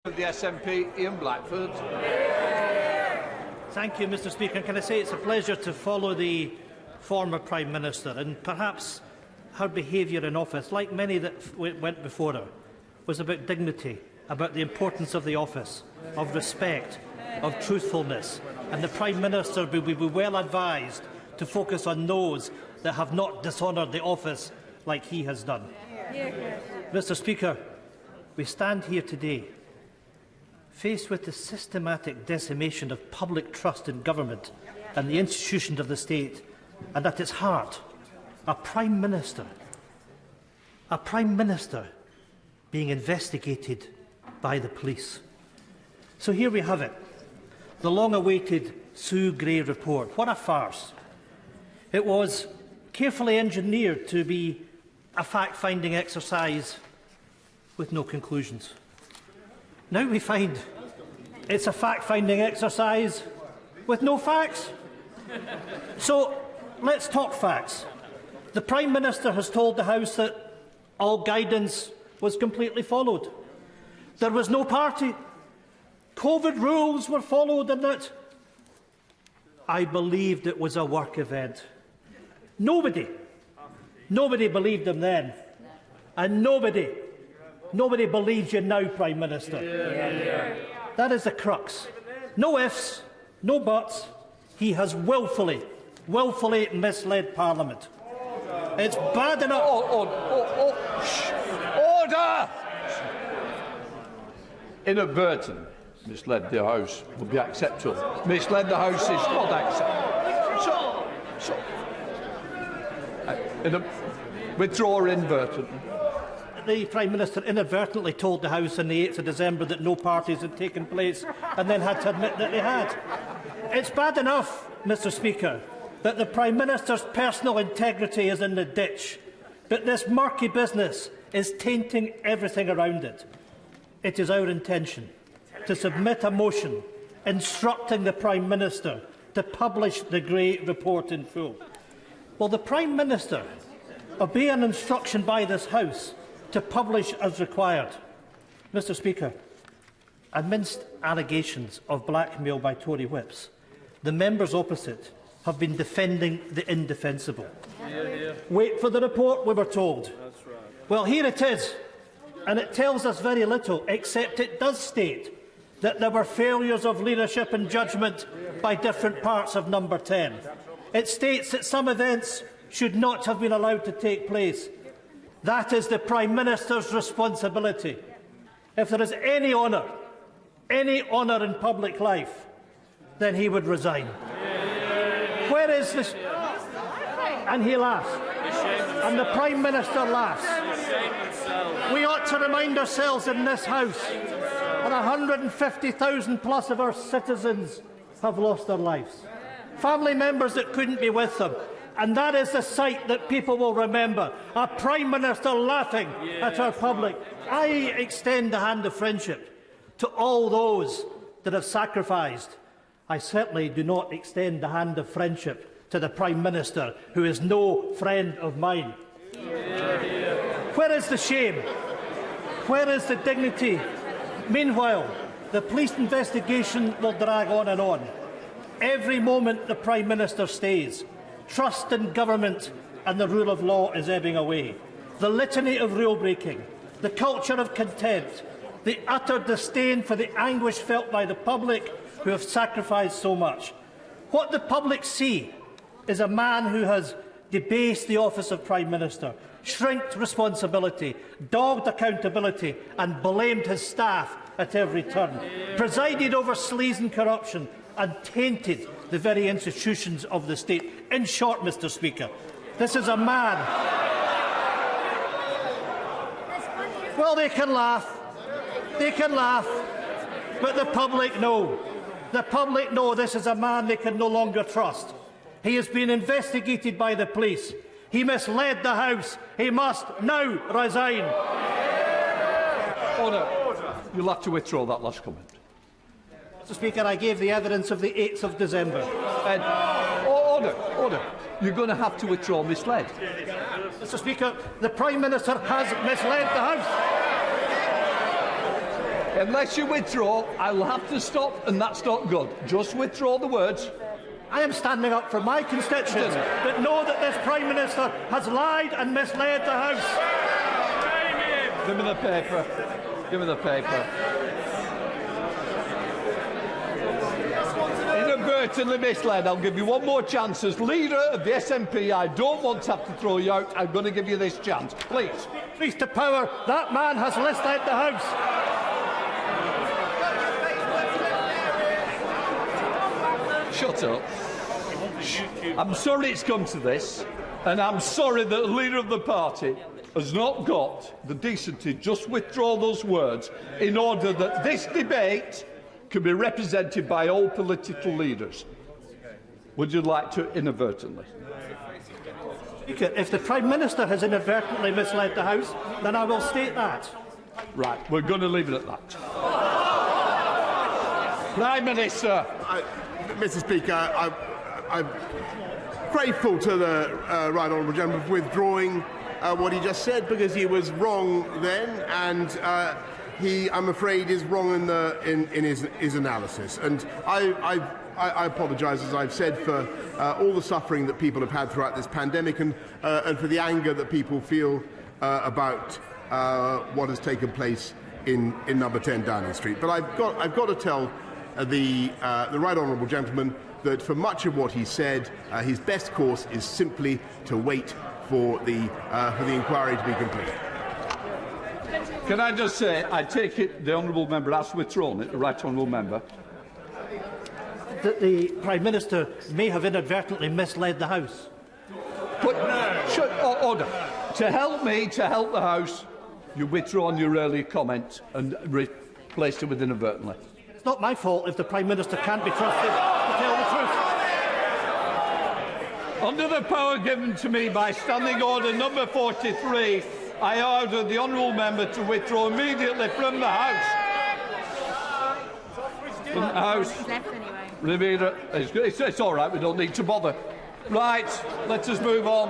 Of the SNP, Ian Blackford. Thank you, Mr. Speaker. Can I say it's a pleasure to follow the former Prime Minister, and perhaps her behaviour in office, like many that went before her, was about dignity, about the importance of the office, of respect, of truthfulness, and the Prime Minister will be well advised to focus on those that have not dishonoured the office like he has done. Mr. Speaker, we stand here today faced with the systematic decimation of public trust in government and the institutions of the state, and at its heart, a Prime Minister being investigated by the police. So here we have it, the long-awaited Sue Gray report. What a farce. It was carefully engineered to be a fact-finding exercise with no conclusions. Now we find it's a fact-finding exercise with no facts. So let's talk facts. The Prime Minister has told the House that all guidance was completely followed. There was no party. COVID rules were followed, and that I believed it was a work event. Nobody believed him then, and nobody believes you now, Prime Minister. That is the crux. No ifs, no buts. He has willfully misled Parliament. It's bad enough. Order! Inadvertent misled the House would be acceptable. Misled the House is not acceptable. Withdraw inadvertently. The Prime Minister inadvertently told the House on the 8th of December that no parties had taken place and then had to admit that they had. It's bad enough, Mr. Speaker, that the Prime Minister's personal integrity is in the ditch, but this murky business is tainting everything around it. It is our intention to submit a motion instructing the Prime Minister to publish the Gray report in full. Will the Prime Minister obey an instruction by this House to publish as required? Mr. Speaker, amidst allegations of blackmail by Tory whips, the members opposite have been defending the indefensible. Wait for the report, we were told. That's right. Well, here it is, and it tells us very little, except it does state that there were failures of leadership and judgment by different parts of Number 10. It states that some events should not have been allowed to take place. That is the Prime Minister's responsibility. If there is any honour in public life, then he would resign. Where is this? And he laughs. And the Prime Minister laughs. We ought to remind ourselves in this House that 150,000 plus of our citizens have lost their lives. Family members that couldn't be with them. And that is the sight that people will remember, a Prime Minister laughing at our public. I extend the hand of friendship to all those that have sacrificed. I certainly do not extend the hand of friendship to the Prime Minister, who is no friend of mine. Where is the shame? Where is the dignity? Meanwhile, the police investigation will drag on and on. Every moment the Prime Minister stays, trust in government and the rule of law is ebbing away. The litany of rule-breaking, the culture of contempt, the utter disdain for the anguish felt by the public who have sacrificed so much. What the public see is a man who has debased the office of Prime Minister, shrinked responsibility, dogged accountability and blamed his staff at every turn, presided over sleaze and corruption and tainted the very institutions of the state. In short, Mr. Speaker, this is a man. Well, they can laugh, but the public know. The public know this is a man they can no longer trust. He has been investigated by the police. He misled the House. He must now resign. Order. You'll have to withdraw that last comment. Mr. Speaker, I gave the evidence of the 8th of December. Order. You're going to have to withdraw misled. Mr. Speaker, the Prime Minister has misled the House. Unless you withdraw, I will have to stop, and that's not good. Just withdraw the words. I am standing up for my constituents that know that this Prime Minister has lied and misled the House. Give me the paper. Give me the paper. Inadvertently misled. I'll give you one more chance. As leader of the SNP, I don't want to have to throw you out. I'm going to give you this chance. Please. Increase to power. That man has misled the House. Shut up. I'm sorry it's come to this, and I'm sorry that the leader of the party has not got the decency to just withdraw those words in order that this debate can be represented by all political leaders. Would you like to inadvertently? If the Prime Minister has inadvertently misled the House, then I will state that. Right, we're going to leave it at that. Prime Minister. Mr. Speaker, I'm grateful to the right honourable gentleman for withdrawing what he just said, because he was wrong then, and he, I'm afraid, is wrong in his analysis. And I apologise, as I've said, for all the suffering that people have had throughout this pandemic, and for the anger that people feel about what has taken place in number 10 Downing Street. But I've got to tell the right honourable gentleman that for much of what he said, his best course is simply to wait for the inquiry to be completed. Can I just say, I take it the honourable member has withdrawn it, the right honourable member. That the Prime Minister may have inadvertently misled the House. But, order. To help me, to help the House, you withdrawn your earlier comment and replaced it with inadvertently. It's not my fault if the Prime Minister can't be trusted to tell the truth. Under the power given to me by Standing Order number 43, I order the honourable member to withdraw immediately from the House. From the House. Rivera, it's all right, we don't need to bother. Right, let us move on.